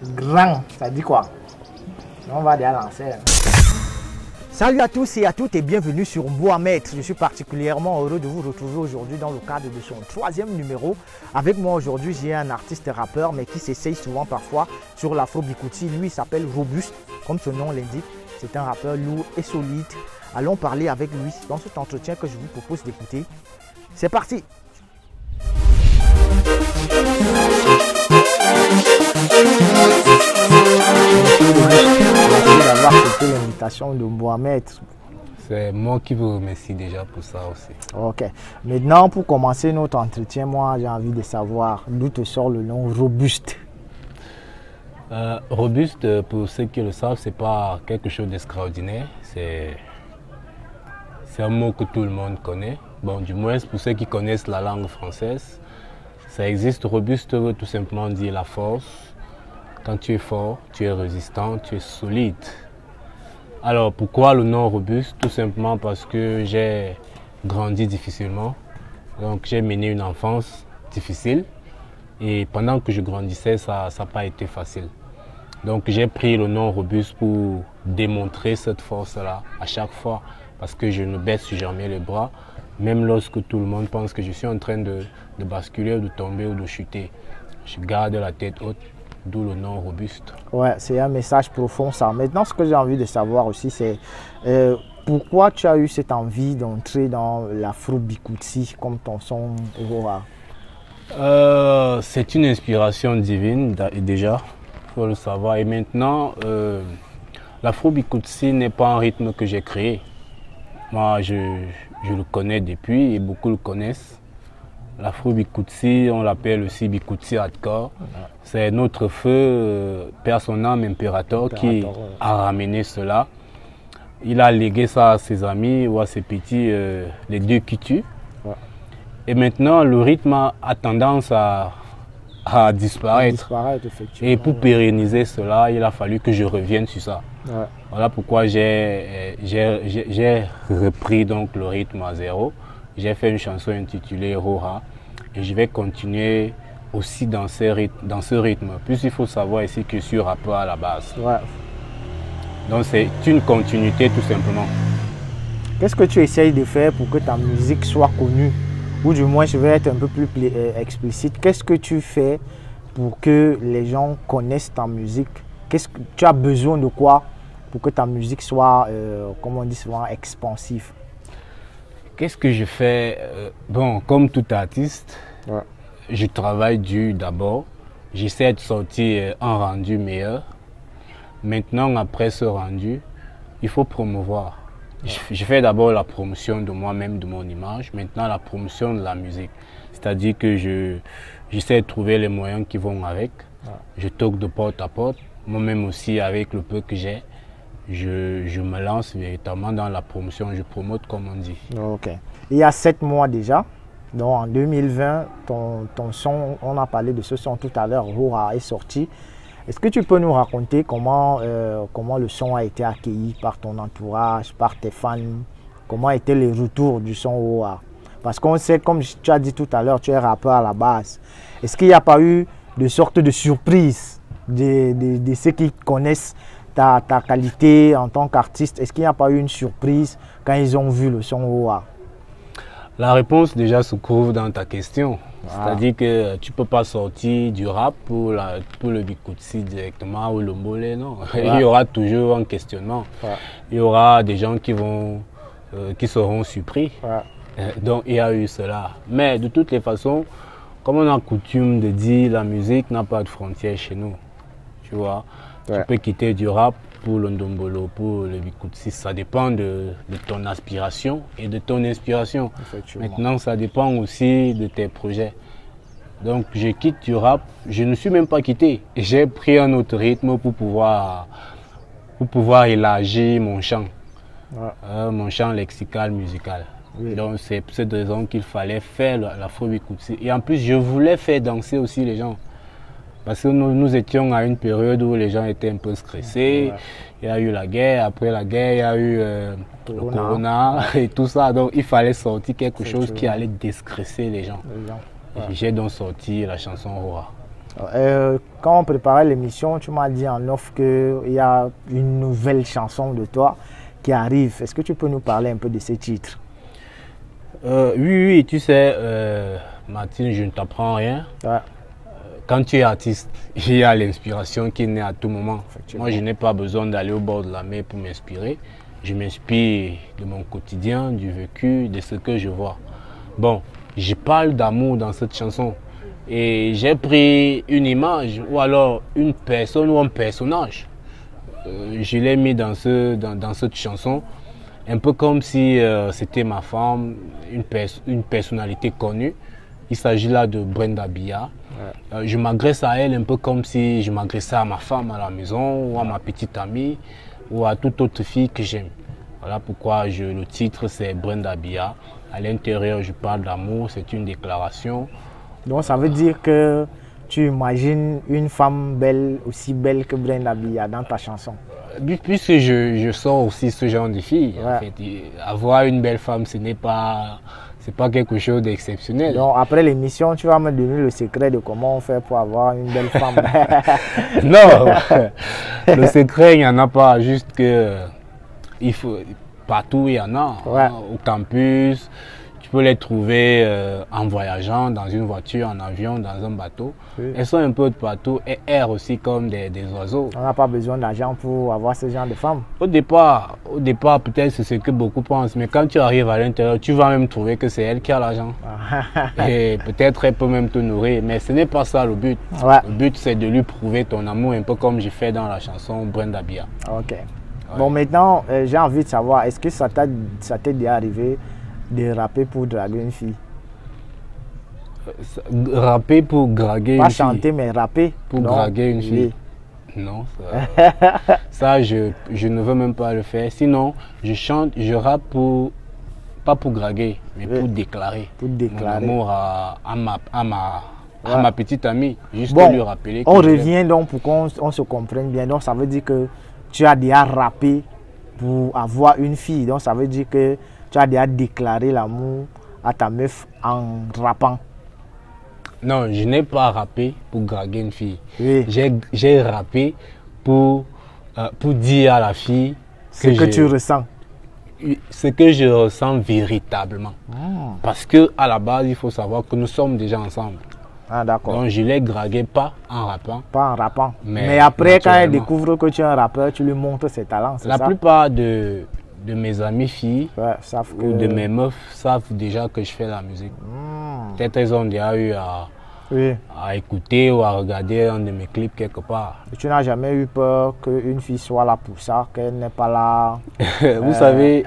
Grand, ça dit quoi? On va déjà lancer. Salut à tous et à toutes et bienvenue sur Mohamed. Je suis particulièrement heureux de vous retrouver aujourd'hui dans le cadre de son 3e numéro. Avec moi aujourd'hui, j'ai un artiste rappeur mais qui s'essaye souvent parfois sur l'afro bikouti. Lui, il s'appelle Robuste, comme son nom l'indique. C'est un rappeur lourd et solide. Allons parler avec lui dans cet entretien que je vous propose d'écouter. C'est parti! Merci d'avoir accepté l'invitation de Mohamed. C'est moi qui vous remercie déjà pour ça aussi. Ok. Maintenant, pour commencer notre entretien, moi j'ai envie de savoir d'où te sort le nom Robuste. Robuste, pour ceux qui le savent, c'est pas quelque chose d'extraordinaire. C'est un mot que tout le monde connaît. Bon, du moins pour ceux qui connaissent la langue française, ça existe. Robuste veut tout simplement dire la force. Quand tu es fort, tu es résistant, tu es solide. Alors pourquoi le nom Robuste? Tout simplement parce que j'ai grandi difficilement. Donc j'ai mené une enfance difficile. Et pendant que je grandissais, ça n'a pas été facile. Donc j'ai pris le nom Robuste pour démontrer cette force-là à chaque fois. Parce que je ne baisse jamais les bras, même lorsque tout le monde pense que je suis en train de basculer ou de tomber ou de chuter. Je garde la tête haute, d'où le nom Robuste. Ouais, c'est un message profond ça. Maintenant, ce que j'ai envie de savoir aussi, c'est pourquoi tu as eu cette envie d'entrer dans l'afro bikouti comme ton son Aurora? C'est une inspiration divine déjà, il faut le savoir. Et maintenant, l'afro bikouti n'est pas un rythme que j'ai créé. Moi, je le connais depuis et beaucoup le connaissent. L'afro bikouti, on l'appelle aussi bikouti hardcore. C'est notre feu, père son âme impérateur, qui a ramené cela. Il a légué ça à ses amis ou à ses petits, les deux qui tuent. Et maintenant, le rythme a tendance à disparaître. Et pour pérenniser cela, il a fallu que je revienne sur ça. Voilà pourquoi j'ai repris donc le rythme à zéro. J'ai fait une chanson intitulée Rora et je vais continuer aussi dans ce rythme. Puisqu'il faut savoir ici que je suis rappeur à la base. Donc c'est une continuité tout simplement. Qu'est-ce que tu essayes de faire pour que ta musique soit connue? Ou du moins, je vais être un peu plus explicite. Qu'est-ce que tu fais pour que les gens connaissent ta musique? Qu'est-ce que tu as besoin de quoi pour que ta musique soit, comme on dit souvent, expansive? Qu'est-ce que je fais? Bon, comme tout artiste, je travaille dur d'abord. J'essaie de sortir un rendu meilleur. Maintenant, après ce rendu, il faut promouvoir. Je fais d'abord la promotion de moi-même, de mon image. Maintenant, la promotion de la musique. C'est-à-dire que j'essaie de trouver les moyens qui vont avec. Je toque de porte à porte. Moi-même aussi, avec le peu que j'ai, je me lance véritablement dans la promotion. Je promote, comme on dit. Ok. Il y a 7 mois déjà, donc en 2020, ton son, on a parlé de ce son tout à l'heure, Rora, est sorti. Est-ce que tu peux nous raconter comment le son a été accueilli par ton entourage, par tes fans? Comment étaient les retours du son Rora? Parce qu'on sait, comme tu as dit tout à l'heure, tu es rappeur à la base. Est-ce qu'il n'y a pas eu de sorte de surprise de ceux qui connaissent ta qualité en tant qu'artiste? Est-ce qu'il n'y a pas eu une surprise quand ils ont vu le son Rora? La réponse déjà se trouve dans ta question. C'est-à-dire que tu ne peux pas sortir du rap pour le bikouti directement ou le mbolé, non. Il y aura toujours un questionnement. Il y aura des gens qui seront surpris. Donc il y a eu cela. Mais de toutes les façons, comme on a coutume de dire, la musique n'a pas de frontières chez nous. Tu vois, tu peux quitter du rap pour le ndombolo, pour le bikouti. Ça dépend de ton aspiration et de ton inspiration. Maintenant, ça dépend aussi de tes projets. Donc, je quitte du rap. Je ne suis même pas quitté. J'ai pris un autre rythme pour pouvoir élargir mon champ. Mon champ lexical, musical. Donc, c'est pour cette raison qu'il fallait faire l'afro bikouti. Et en plus, je voulais faire danser aussi les gens. Parce que nous étions à une période où les gens étaient un peu stressés. Il y a eu la guerre, après la guerre, il y a eu le corona et tout ça. Donc il fallait sortir quelque chose qui allait déstresser les gens. J'ai donc sorti la chanson Rora. Quand on préparait l'émission, tu m'as dit en off qu'il y a une nouvelle chanson de toi qui arrive. Est-ce que tu peux nous parler un peu de ces titres? Oui, tu sais, Martine, je ne t'apprends rien. Ouais. Quand tu es artiste, il y a l'inspiration qui naît à tout moment. Moi, je n'ai pas besoin d'aller au bord de la mer pour m'inspirer. Je m'inspire de mon quotidien, du vécu, de ce que je vois. Bon, je parle d'amour dans cette chanson. Et j'ai pris une image ou alors une personne ou un personnage. Je l'ai mis dans cette chanson. Un peu comme si c'était ma femme, une personnalité connue. Il s'agit là de Brenda Biya. Ouais. Je m'agresse à elle un peu comme si je m'agressais à ma femme à la maison ou à ma petite amie ou à toute autre fille que j'aime. Voilà pourquoi le titre c'est Brenda Biya. À l'intérieur je parle d'amour, c'est une déclaration. Donc ça veut dire que tu imagines une femme belle, aussi belle que Brenda Biya dans ta chanson? Puisque je sors aussi ce genre de filles, ouais. En fait, avoir une belle femme, c'est pas quelque chose d'exceptionnel. Donc après l'émission, tu vas me donner le secret de comment on fait pour avoir une belle femme. Non, le secret, il n'y en a pas, juste que il faut, partout il y en a, ouais. Hein, au campus. Tu peux les trouver en voyageant, dans une voiture, en avion, dans un bateau. Oui. Elles sont un peu de partout et errent aussi comme des oiseaux. On n'a pas besoin d'argent pour avoir ce genre de femmes. Au départ peut-être c'est ce que beaucoup pensent, mais quand tu arrives à l'intérieur, tu vas même trouver que c'est elle qui a l'argent. Et peut-être elle peut même te nourrir, mais ce n'est pas ça le but. Ouais. Le but c'est de lui prouver ton amour, un peu comme j'ai fait dans la chanson Brenda Biya. Ok. Ouais. Bon, maintenant, j'ai envie de savoir, est-ce que ça t'est déjà arrivé de rapper pour draguer une fille? Rapper pour draguer une fille? Pas chanter, mais rapper. Pour draguer une fille? Non, ça je ne veux même pas le faire. Sinon, je chante, je rappe pas pour draguer, mais oui. Pour déclarer. Pour déclarer. Mon amour à ma petite amie. Juste bon, lui rappeler. On revient donc pour qu'on se comprenne bien. Donc ça veut dire que tu as déjà rappé pour avoir une fille. Donc ça veut dire que tu as déjà déclaré l'amour à ta meuf en rappant. Non, je n'ai pas rappé pour draguer une fille. Oui. J'ai rappé pour dire à la fille ce que tu ressens. Ce que je ressens véritablement. Parce que à la base, il faut savoir que nous sommes déjà ensemble. Ah, d'accord. Donc je l'ai dragué pas en rappant. Pas en rappant. Mais après, quand elle découvre que tu es un rappeur, tu lui montres ses talents. La plupart de mes amies filles, ouais, ou de mes meufs savent déjà que je fais la musique. Peut-être elles ont déjà eu à écouter ou à regarder un de mes clips quelque part. Et tu n'as jamais eu peur qu'une fille soit là pour ça, qu'elle n'est pas là? Vous savez,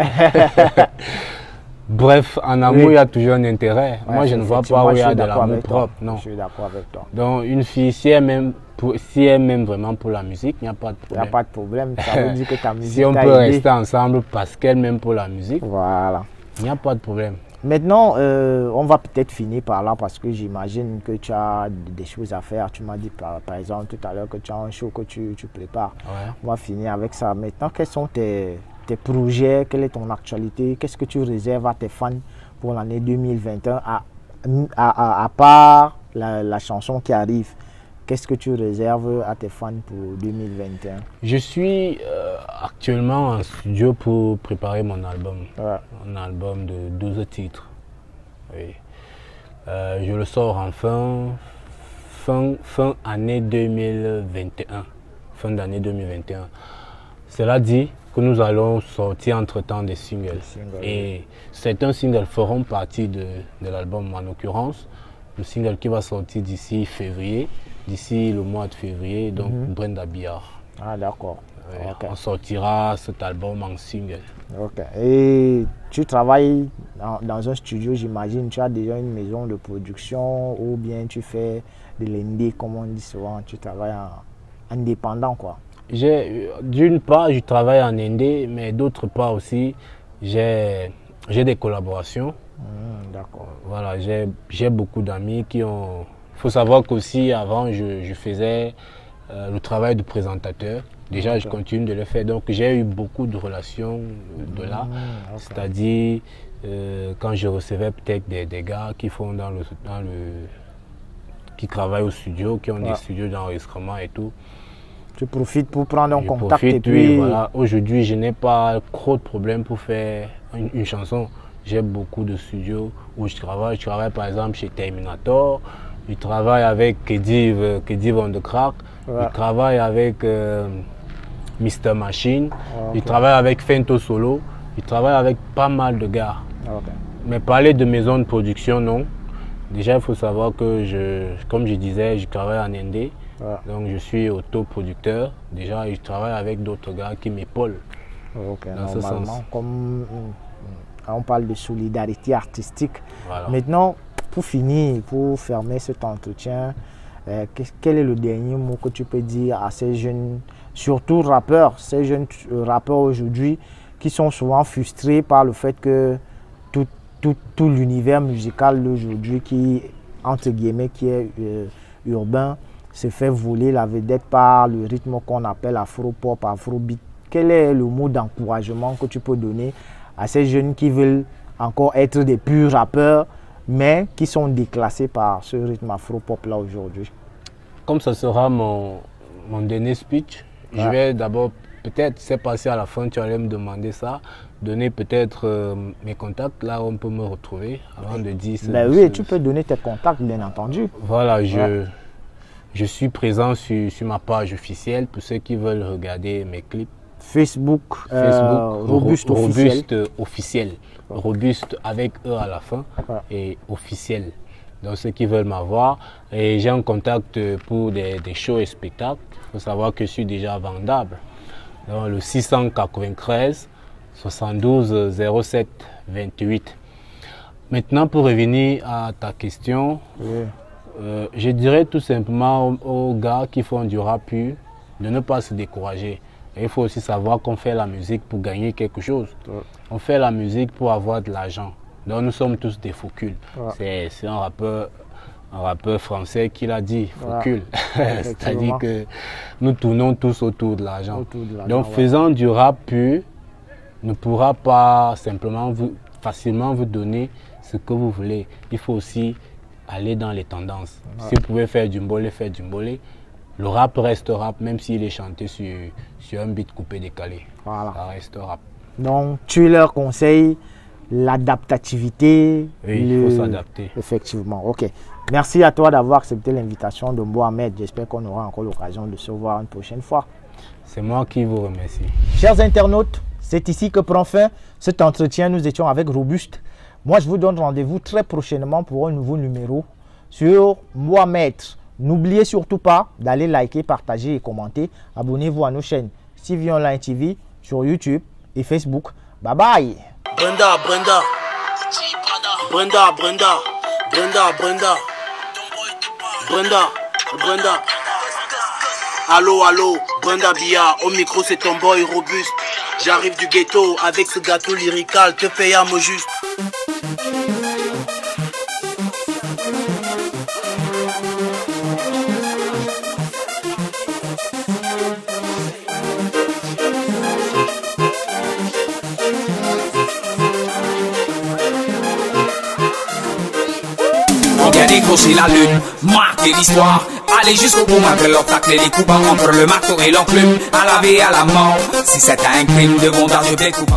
bref, en amour, il y a toujours un intérêt. Ouais, moi, je ne vois pas où il y a de l'amour propre. Non. Je suis d'accord avec toi. Donc, une fille, si elle m'aime vraiment pour la musique, il n'y a pas de problème. Il n'y a pas de problème. Ça veut dire que ta musique si on peut rester ensemble parce qu'elle m'aime pour la musique, voilà. Il n'y a pas de problème. Maintenant, on va peut-être finir par là parce que j'imagine que tu as des choses à faire. Tu m'as dit par exemple tout à l'heure que tu as un show que tu prépares. Ouais. On va finir avec ça. Maintenant, quels sont tes projets? Quelle est ton actualité? Qu'est-ce que tu réserves à tes fans pour l'année 2021 à part la chanson qui arrive? Qu'est-ce que tu réserves à tes fans pour 2021? Je suis actuellement en studio pour préparer mon album. Ouais. Un album de 12 titres. Oui. Je le sors en fin année 2021. Fin d'année 2021. Cela dit que nous allons sortir entre-temps des singles. Et certains singles feront partie de l'album. En l'occurrence, le single qui va sortir d'ici février. D'ici le mois de février, donc Brenda Biya. Ah, d'accord. Okay. On sortira cet album en single. Ok. Et tu travailles dans un studio, j'imagine. Tu as déjà une maison de production ou bien tu fais de l'indé, comme on dit souvent. Tu travailles en indépendant, quoi. D'une part, je travaille en indé, mais d'autre part aussi, j'ai des collaborations. D'accord. Voilà, j'ai beaucoup d'amis qui ont... Il faut savoir qu'aussi avant je faisais le travail de présentateur. Déjà je continue de le faire. Donc j'ai eu beaucoup de relations de là. C'est-à-dire quand je recevais peut-être des gars qui font qui travaillent au studio, qui ont des studios d'enregistrement et tout. Tu profites pour prendre un contact profite, et puis... Oui, voilà. Aujourd'hui, je n'ai pas trop de problèmes pour faire une chanson. J'ai beaucoup de studios où je travaille. Je travaille par exemple chez Terminator. Je travaille avec Kediv on the Crack. Je travaille avec Mr. Machine. Je travaille avec Fento Solo. Je travaille avec pas mal de gars. Mais parler de maison de production, non. Déjà, il faut savoir que, comme je disais, je travaille en Indé. Donc, je suis autoproducteur. Déjà, je travaille avec d'autres gars qui m'épaulent. Dans ce sens. Comme on parle de solidarité artistique. Voilà. Maintenant, pour finir, pour fermer cet entretien, quel est le dernier mot que tu peux dire à ces jeunes, surtout rappeurs, ces jeunes rappeurs aujourd'hui qui sont souvent frustrés par le fait que tout l'univers musical d'aujourd'hui qui, entre guillemets, qui est urbain, se fait voler la vedette par le rythme qu'on appelle afro-pop, afro-beat. Quel est le mot d'encouragement que tu peux donner à ces jeunes qui veulent encore être des purs rappeurs, mais qui sont déclassés par ce rythme afro-pop là aujourd'hui? Comme ça sera mon dernier speech, je vais d'abord, peut-être, c'est passé à la fin, tu allais me demander ça, donner peut-être mes contacts, là où on peut me retrouver, avant de dire... Oui, tu peux donner tes contacts, bien entendu. Voilà, je suis présent sur ma page officielle pour ceux qui veulent regarder mes clips. Facebook Robuste officiel. Robuste avec E à la fin et officiel. Donc ceux qui veulent m'avoir. Et j'ai un contact pour des shows et spectacles. Il faut savoir que je suis déjà vendable. Donc le 693 72 07 28. Maintenant, pour revenir à ta question, je dirais tout simplement aux gars qui font du rap pur de ne pas se décourager. Et il faut aussi savoir qu'on fait la musique pour gagner quelque chose. On fait la musique pour avoir de l'argent. Donc nous sommes tous des fauculs. C'est un rappeur français qui l'a dit, faucul. C'est-à-dire que nous tournons tous autour de l'argent. Donc faisant du rap pur ne pourra pas simplement facilement vous donner ce que vous voulez. Il faut aussi aller dans les tendances. Si vous pouvez faire du mbolé, faites du mbolé. Le rap reste rap, même s'il est chanté sur un beat coupé décalé. Voilà. Ça reste rap. Donc, tu leur conseilles l'adaptativité. Oui, il faut s'adapter. Effectivement, ok. Merci à toi d'avoir accepté l'invitation de Mohamed. J'espère qu'on aura encore l'occasion de se voir une prochaine fois. C'est moi qui vous remercie. Chers internautes, c'est ici que prend fin cet entretien. Nous étions avec Robuste. Moi, je vous donne rendez-vous très prochainement pour un nouveau numéro sur Mohamed. N'oubliez surtout pas d'aller liker, partager et commenter. Abonnez-vous à nos chaînes CV Online TV sur YouTube et Facebook. Bye bye. Brenda, Brenda. Brenda, Brenda. Brenda, Brenda. Brenda, Brenda. Allô, allô, Brenda Bia. Au micro, c'est ton boy Robuste. J'arrive du ghetto avec ce gâteau lyrical. Te paye à me juste. Décrocher la lune, marquer l'histoire, aller jusqu'au bout malgré l'obstacle et les coups bas entre le marteau et l'enclume, à la vie et à la mort. Si c'est un crime de bondage, je vais couper.